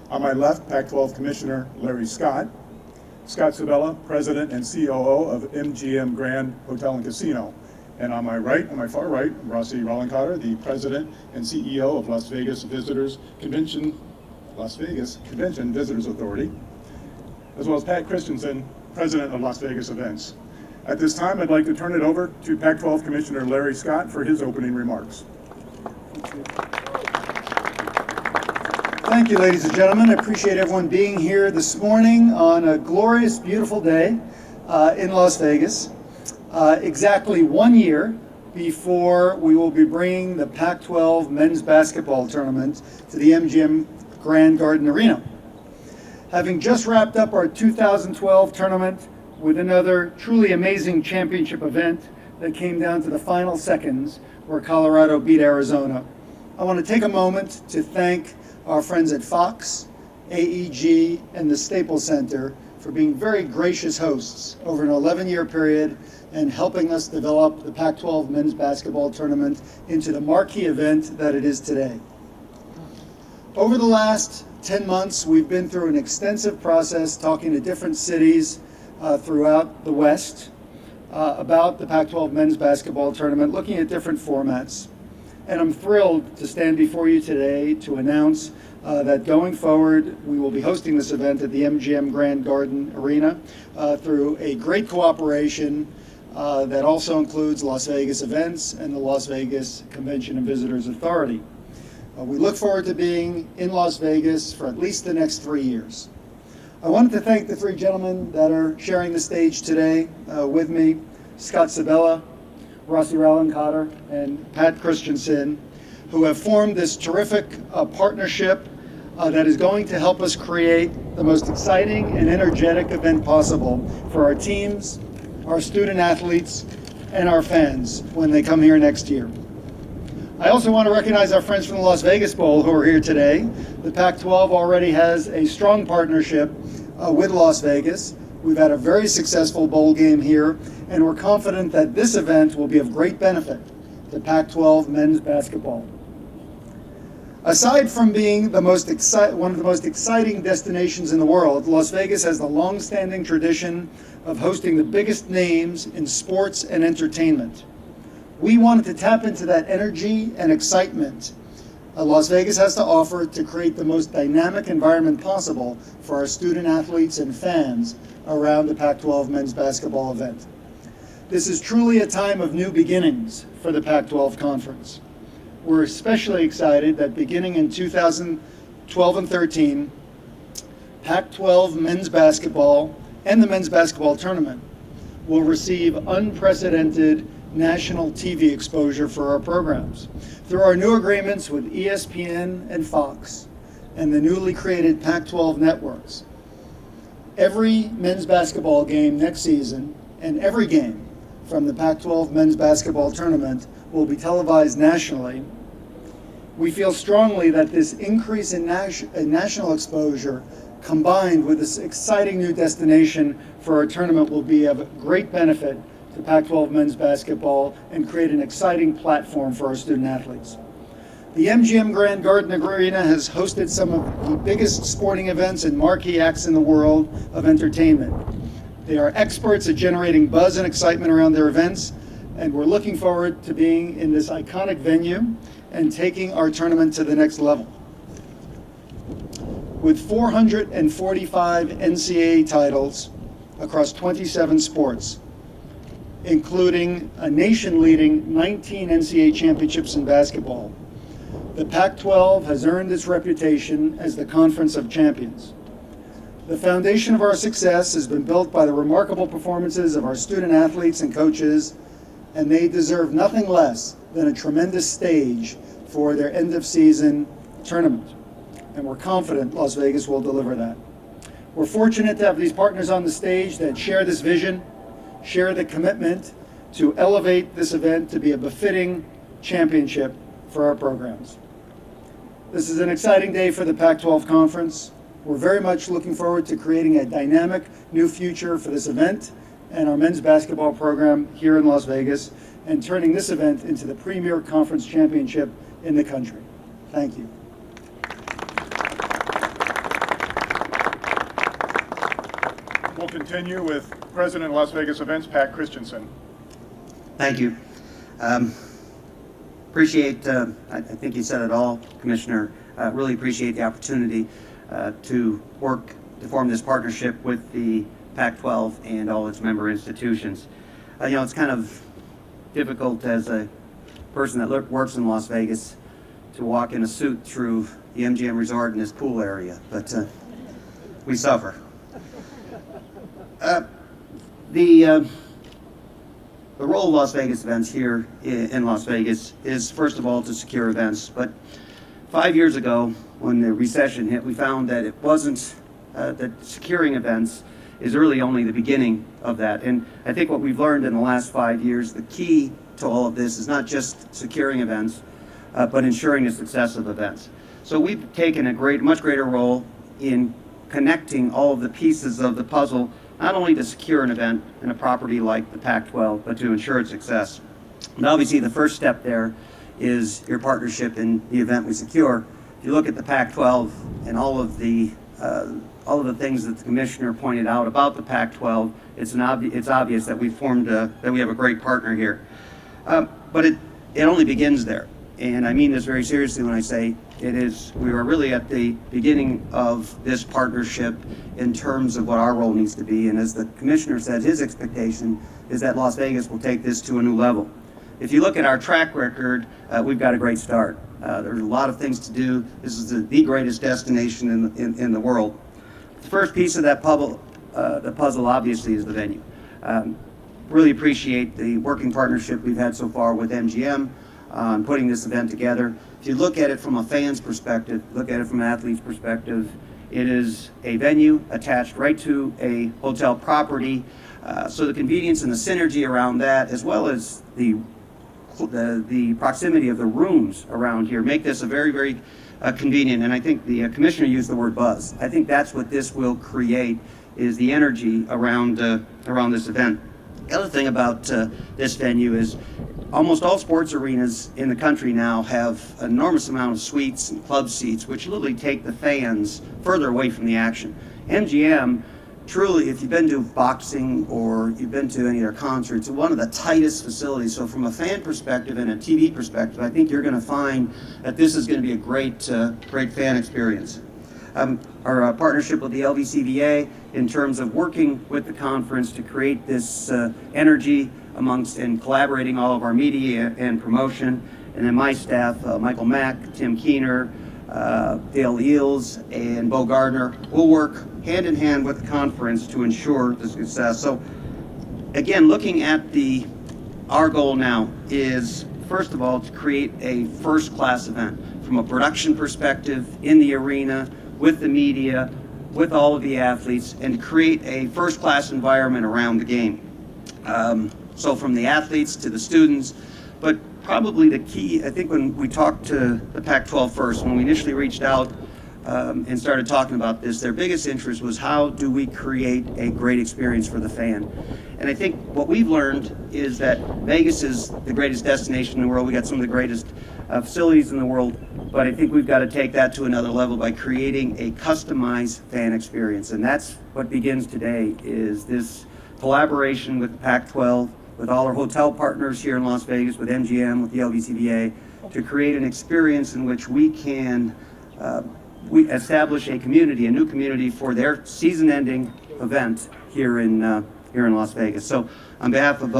On my left, Pac-12 Commissioner Larry Scott. Scott Sabella, President and COO of MGM Grand Hotel and Casino. And on my right, on my far right, Rossi Rollencotter, the President and CEO of Las Vegas Convention Visitors Authority, as well as Pat Christensen, President of Las Vegas Events. At this time, I'd like to turn it over to Pac-12 Commissioner Larry Scott for his opening remarks. Thank you, ladies and gentlemen. I appreciate everyone being here this morning on a glorious, beautiful day in Las Vegas. Exactly 1 year before we will be bringing the Pac-12 men's basketball tournament to the MGM Grand Garden Arena. Having just wrapped up our 2012 tournament with another truly amazing championship event that came down to the final seconds where Colorado beat Arizona, I want to take a moment to thank our friends at Fox, AEG, and the Staples Center for being very gracious hosts over an 11-year period and helping us develop the Pac-12 men's basketball tournament into the marquee event that it is today. Over the last 10 months, we've been through an extensive process talking to different cities throughout the West about the Pac-12 men's basketball tournament, looking at different formats. And I'm thrilled to stand before you today to announce that going forward, we will be hosting this event at the MGM Grand Garden Arena through a great cooperation that also includes Las Vegas Events and the Las Vegas Convention and Visitors Authority. We look forward to being in Las Vegas for at least the next 3 years. I wanted to thank the three gentlemen that are sharing the stage today with me, Scott Sabella, Rossi Rollencotter, and Pat Christensen, who have formed this terrific partnership that is going to help us create the most exciting and energetic event possible for our teams, our student athletes, and our fans when they come here next year. I also want to recognize our friends from the Las Vegas Bowl who are here today. The Pac-12 already has a strong partnership with Las Vegas. We've had a very successful bowl game here, and we're confident that this event will be of great benefit to Pac-12 men's basketball. Aside from being one of the most exciting destinations in the world, Las Vegas has the long-standing tradition of hosting the biggest names in sports and entertainment. We wanted to tap into that energy and excitement Las Vegas has to offer to create the most dynamic environment possible for our student athletes and fans around the Pac-12 men's basketball event. This is truly a time of new beginnings for the Pac-12 Conference. We're especially excited that beginning in 2012 and 13, Pac-12 men's basketball and the men's basketball tournament will receive unprecedented national TV exposure for our programs through our new agreements with ESPN and Fox and the newly created Pac-12 networks. Every men's basketball game next season and every game from the Pac-12 men's basketball tournament will be televised nationally. We feel strongly that this increase in national exposure combined with this exciting new destination for our tournament will be of great benefit to Pac-12 men's basketball and create an exciting platform for our student athletes. The MGM Grand Garden Arena has hosted some of the biggest sporting events and marquee acts in the world of entertainment. They are experts at generating buzz and excitement around their events, and we're looking forward to being in this iconic venue and taking our tournament to the next level. With 445 NCAA titles across 27 sports, including a nation-leading 19 NCAA championships in basketball, the Pac-12 has earned its reputation as the Conference of Champions. The foundation of our success has been built by the remarkable performances of our student athletes and coaches, and they deserve nothing less than a tremendous stage for their end-of-season tournament. And we're confident Las Vegas will deliver that. We're fortunate to have these partners on the stage that share this vision, share the commitment to elevate this event to be a befitting championship for our programs. This is an exciting day for the Pac-12 Conference. We're very much looking forward to creating a dynamic new future for this event and our men's basketball program here in Las Vegas and turning this event into the premier conference championship in the country. Thank you. We'll continue with President of Las Vegas Events, Pat Christensen. Thank you. Appreciate, I think you said it all, Commissioner. Really appreciate the opportunity to work to form this partnership with the Pac-12 and all its member institutions. It's kind of difficult as a person that works in Las Vegas to walk in a suit through the MGM Resort in this pool area, but we suffer. The role of Las Vegas Events here in Las Vegas is, first of all, to secure events. But 5 years ago, when the recession hit, we found that it wasn't, that securing events is really only the beginning of that. And I think what we've learned in the last 5 years, the key to all of this is not just securing events, but ensuring the success of events. So we've taken a much greater role in connecting all of the pieces of the puzzle, not only to secure an event in a property like the Pac-12, but to ensure its success. And obviously the first step there is your partnership in the event we secure. If you look at the Pac-12 and all of the things that the Commissioner pointed out about the Pac-12, it's obvious that we have a great partner here. But it only begins there. And I mean this very seriously when I say we are really at the beginning of this partnership in terms of what our role needs to be. And as the Commissioner said, his expectation is that Las Vegas will take this to a new level. If you look at our track record, we've got a great start. There's a lot of things to do. This is the greatest destination in the world. The first piece of that the puzzle obviously is the venue. Really appreciate the working partnership we've had so far with MGM on putting this event together. If you look at it from a fan's perspective, look at it from an athlete's perspective, it is a venue attached right to a hotel property. So the convenience and the synergy around that, as well as the proximity of the rooms around here, make this a very, very convenient. And I think the Commissioner used the word buzz. I think that's what this will create, is the energy around this event. The other thing about this venue is almost all sports arenas in the country now have an enormous amount of suites and club seats, which literally take the fans further away from the action. MGM, truly, if you've been to boxing or you've been to any of their concerts, one of the tightest facilities. So from a fan perspective and a TV perspective, I think you're going to find that this is going to be a great fan experience. Our partnership with the LVCVA in terms of working with the conference to create this energy amongst and collaborating all of our media and promotion. And then my staff, Michael Mack, Tim Keener, Dale Eels, and Bo Gardner, will work hand in hand with the conference to ensure the success. So again, looking at our goal now is, first of all, to create a first-class event from a production perspective in the arena, with the media, with all of the athletes, and to create a first-class environment around the game. So from the athletes to the students, but probably the key, I think when we talked to the Pac-12 first, when we initially reached out and started talking about this, their biggest interest was how do we create a great experience for the fan. And I think what we've learned is that Vegas is the greatest destination in the world. We got some of the greatest facilities in the world, but I think we've got to take that to another level by creating a customized fan experience. And that's what begins today, is this collaboration with the Pac-12, with all our hotel partners here in Las Vegas, with MGM, with the LVCVA, to create an experience in which we can we establish a new community for their season-ending event here in Las Vegas. So on behalf of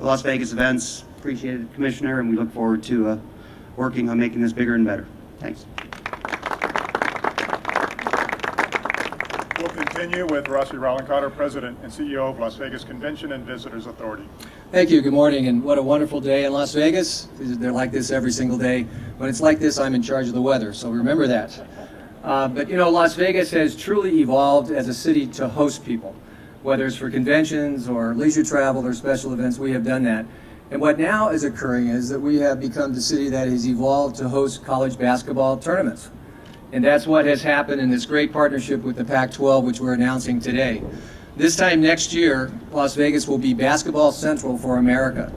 Las Vegas Events, appreciate it, Commissioner, and we look forward to working on making this bigger and better. Thanks. We'll continue with Rossi Rollencotter, President and CEO of Las Vegas Convention and Visitors Authority. Thank you. Good morning, and what a wonderful day in Las Vegas. They're like this every single day. When it's like this, I'm in charge of the weather, so remember that. But you know, Las Vegas has truly evolved as a city to host people. Whether it's for conventions or leisure travel or special events, we have done that. And what now is occurring is that we have become the city that has evolved to host college basketball tournaments. And that's what has happened in this great partnership with the Pac-12, which we're announcing today. This time next year, Las Vegas will be basketball central for America.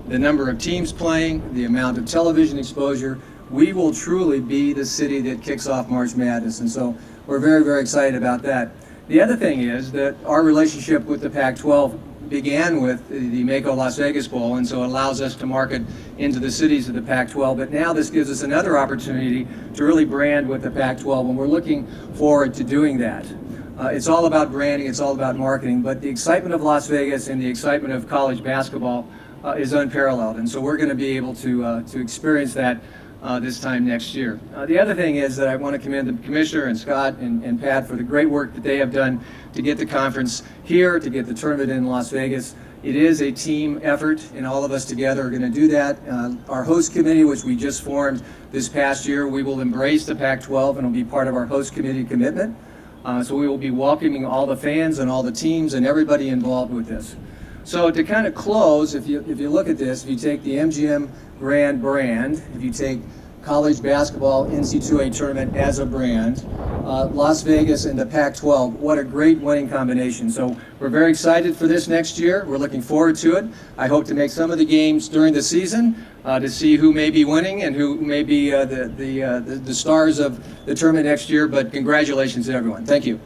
The number of teams playing, the amount of television exposure, we will truly be the city that kicks off March Madness. And so we're very, very excited about that. The other thing is that our relationship with the Pac-12 began with the Mako Las Vegas Bowl, and so it allows us to market into the cities of the Pac-12. But now this gives us another opportunity to really brand with the Pac-12, and we're looking forward to doing that. It's all about branding, it's all about marketing, but the excitement of Las Vegas and the excitement of college basketball is unparalleled, and so we're going to be able to experience that this time next year. The other thing is that I want to commend the Commissioner and Scott and Pat for the great work that they have done to get the conference here, to get the tournament in Las Vegas. It is a team effort, and all of us together are going to do that. Our host committee, which we just formed this past year, we will embrace the Pac-12 and will be part of our host committee commitment. So we will be welcoming all the fans and all the teams and everybody involved with this. So to kind of close, if you look at this, if you take the MGM Grand brand, if you take college basketball NC2A tournament as a brand, Las Vegas and the Pac-12, what a great winning combination. So we're very excited for this next year. We're looking forward to it. I hope to make some of the games during the season to see who may be winning and who may be the stars of the tournament next year. But congratulations to everyone. Thank you.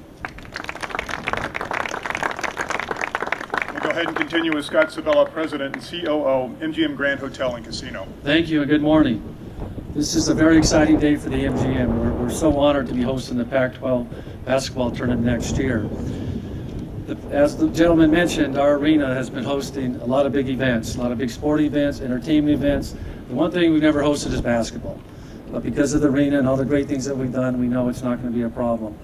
We'll go ahead and continue with Scott Sabella, President and COO, MGM Grand Hotel and Casino. Thank you and good morning. This is a very exciting day for the MGM. We're so honored to be hosting the Pac-12 basketball tournament next year. As the gentleman mentioned, our arena has been hosting a lot of big events, a lot of big sporting events, entertainment events. The one thing we've never hosted is basketball. But because of the arena and all the great things that we've done, we know it's not going to be a problem.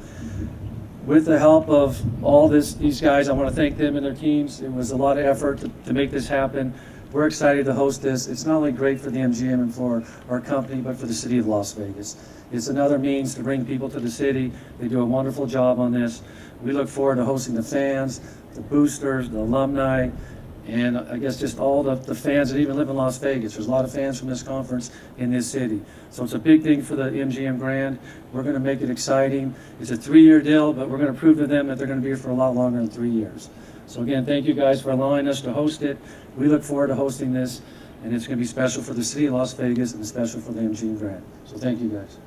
With the help of all these guys, I want to thank them and their teams. It was a lot of effort to make this happen. We're excited to host this. It's not only great for the MGM and for our company, but for the city of Las Vegas. It's another means to bring people to the city. They do a wonderful job on this. We look forward to hosting the fans, the boosters, the alumni, and I guess just all the fans that even live in Las Vegas. There's a lot of fans from this conference in this city. So it's a big thing for the MGM Grand. We're going to make it exciting. It's a 3-year deal, but we're going to prove to them that they're going to be here for a lot longer than 3 years. So again, thank you guys for allowing us to host it. We look forward to hosting this, and it's going to be special for the city of Las Vegas and special for the MGM Grand. So thank you guys.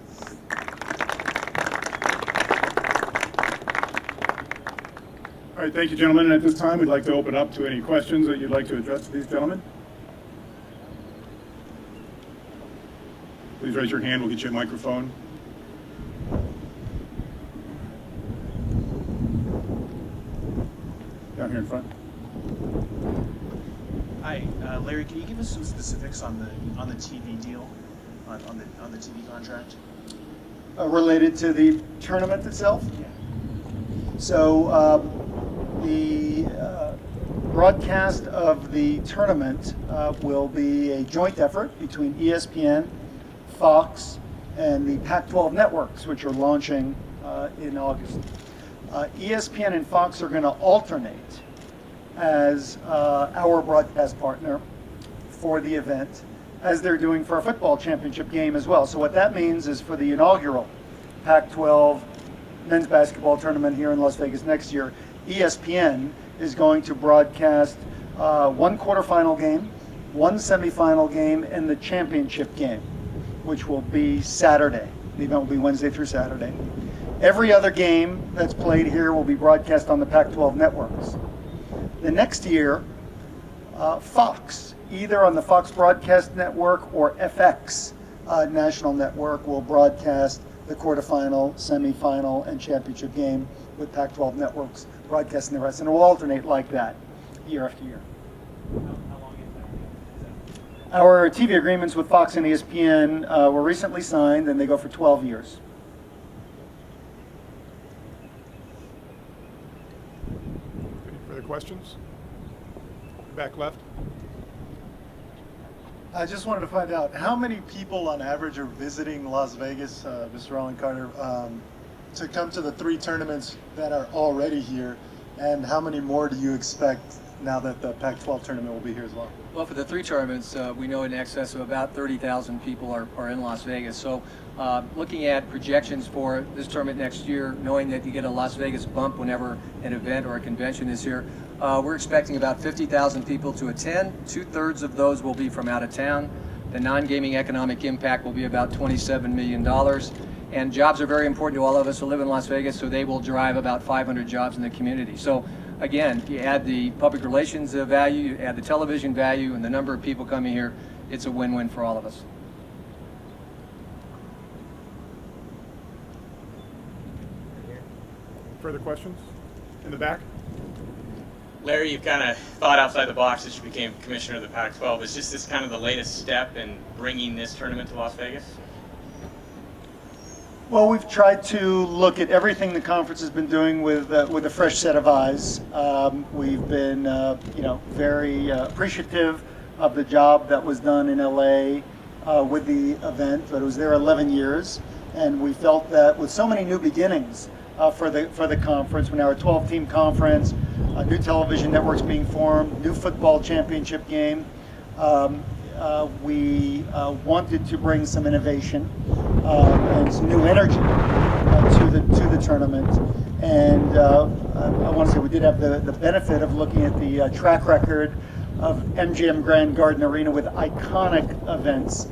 All right, thank you, gentlemen. And at this time, we'd like to open up to any questions that you'd like to address to these gentlemen. Please raise your hand. We'll get you a microphone. Down here in front. Hi, Larry. Can you give us some specifics on the TV deal, on the TV contract? Related to the tournament itself? Yeah. So the broadcast of the tournament will be a joint effort between ESPN, Fox, and the Pac-12 networks, which are launching in August. ESPN and Fox are going to alternate as our broadcast partner for the event, as they're doing for a football championship game as well. So what that means is for the inaugural Pac-12 men's basketball tournament here in Las Vegas next year, ESPN is going to broadcast one quarterfinal game, one semifinal game, and the championship game, which will be Saturday. The event will be Wednesday through Saturday. Every other game that's played here will be broadcast on the Pac-12 networks. The next year, Fox, either on the Fox Broadcast Network or FX National Network, will broadcast the quarterfinal, semifinal, and championship game, with Pac-12 networks broadcasting the rest. And it will alternate like that year after year. How long is that? Our TV agreements with Fox and ESPN were recently signed, and they go for 12 years. Any further questions? Back left. I just wanted to find out how many people on average are visiting Las Vegas, Mr. Roland Carter, to come to the 3 tournaments that are already here, and how many more do you expect now that the Pac-12 tournament will be here as well? Well, for the 3 tournaments, we know in excess of about 30,000 people are in Las Vegas. So looking at projections for this tournament next year, knowing that you get a Las Vegas bump whenever an event or a convention is here, we're expecting about 50,000 people to attend. 2/3 of those will be from out of town. The non-gaming economic impact will be about $27 million. And jobs are very important to all of us who live in Las Vegas, so they will drive about 500 jobs in the community. So again, you add the public relations value, you add the television value, and the number of people coming here, it's a win-win for all of us. Further questions? In the back? Larry, you've kind of thought outside the box as you became commissioner of the Pac-12. Is this kind of the latest step in bringing this tournament to Las Vegas? Well, we've tried to look at everything the conference has been doing with a fresh set of eyes. We've been, very appreciative of the job that was done in LA with the event, but it was there 11 years, and we felt that with so many new beginnings for the conference, we're now a 12-team conference, new television networks being formed, new football championship game. We wanted to bring some innovation and some new energy to the tournament. And I want to say we did have the benefit of looking at the track record of MGM Grand Garden Arena with iconic events.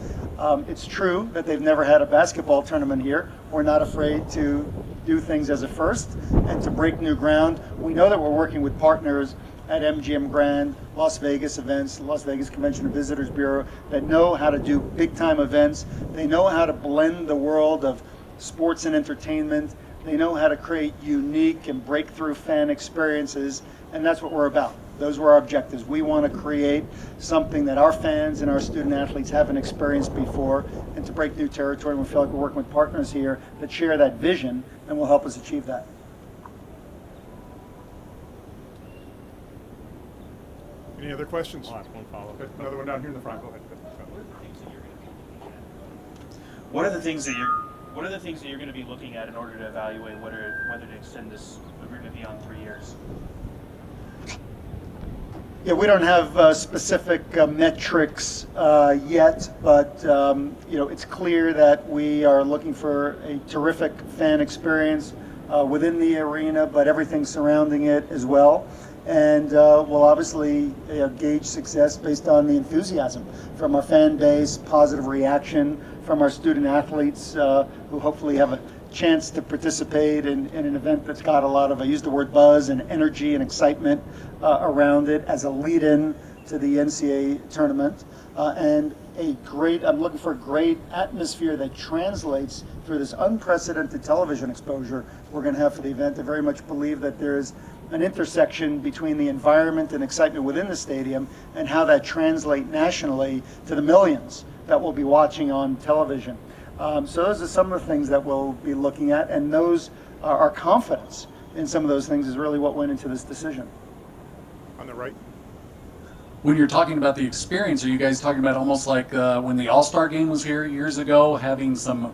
It's true that they've never had a basketball tournament here. We're not afraid to do things as a first and to break new ground. We know that we're working with partners at MGM Grand, Las Vegas events, Las Vegas Convention and Visitors Bureau, that know how to do big-time events. They know how to blend the world of sports and entertainment. They know how to create unique and breakthrough fan experiences, and that's what we're about. Those were our objectives. We want to create something that our fans and our student athletes haven't experienced before, and to break new territory. We feel like we're working with partners here that share that vision and will help us achieve that. Any other questions? I'll ask one follow-up. Okay, another one down here in the front. Go ahead. What are the things that you're going to be looking at in order to evaluate whether to extend this agreement beyond 3 years? Yeah, we don't have specific metrics yet, but it's clear that we are looking for a terrific fan experience within the arena, but everything surrounding it as well. And we'll obviously gauge success based on the enthusiasm from our fan base, positive reaction from our student athletes who hopefully have a chance to participate in an event that's got a lot of, I use the word buzz and energy and excitement around it as a lead-in to the NCAA tournament. And I'm looking for a great atmosphere that translates through this unprecedented television exposure we're going to have for the event. I very much believe that there's an intersection between the environment and excitement within the stadium and how that translates nationally to the millions that will be watching on television. So those are some of the things that we'll be looking at, and those our confidence in some of those things is really what went into this decision. On the right. When you're talking about the experience, are you guys talking about almost like when the All-Star game was here years ago, having some,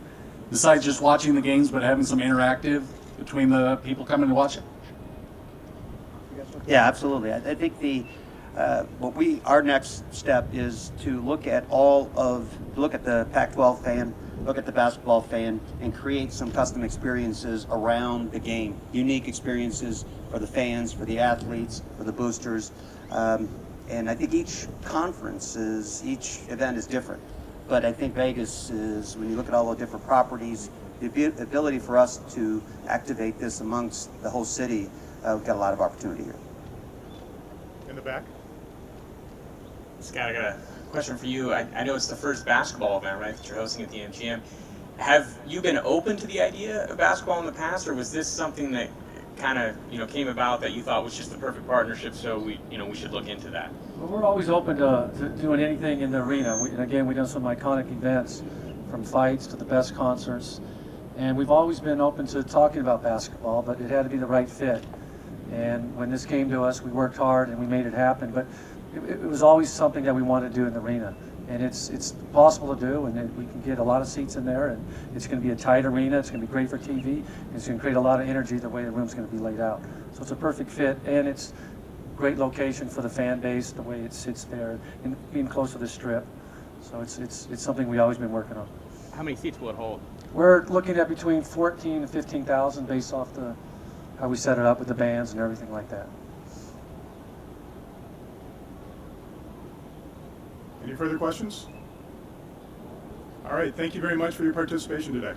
besides just watching the games, but having some interactive between the people coming to watch it? Yeah, absolutely. I think our next step is to look at the Pac-12 fan, look at the basketball fan, and create some custom experiences around the game. Unique experiences for the fans, for the athletes, for the boosters. And I think each event is different. But I think Vegas is, when you look at all the different properties, the ability for us to activate this amongst the whole city, we've got a lot of opportunity here. In the back. Scott, I got a question for you. I know it's the first basketball event, right, that you're hosting at the MGM. Have you been open to the idea of basketball in the past, or was this something that kind of came about that you thought was just the perfect partnership, so we should look into that? Well, we're always open to doing anything in the arena. We've done some iconic events, from fights to the best concerts, and we've always been open to talking about basketball, but it had to be the right fit. And when this came to us, we worked hard and we made it happen. But it was always something that we wanted to do in the arena, and it's possible to do, and we can get a lot of seats in there, and it's going to be a tight arena. It's going to be great for TV. And it's going to create a lot of energy the way the room's going to be laid out. So it's a perfect fit, and it's a great location for the fan base, the way it sits there, and being close to the Strip. So it's something we've always been working on. How many seats will it hold? We're looking at between 14 and 15,000 based off how we set it up with the bands and everything like that. Any further questions? All right, thank you very much for your participation today.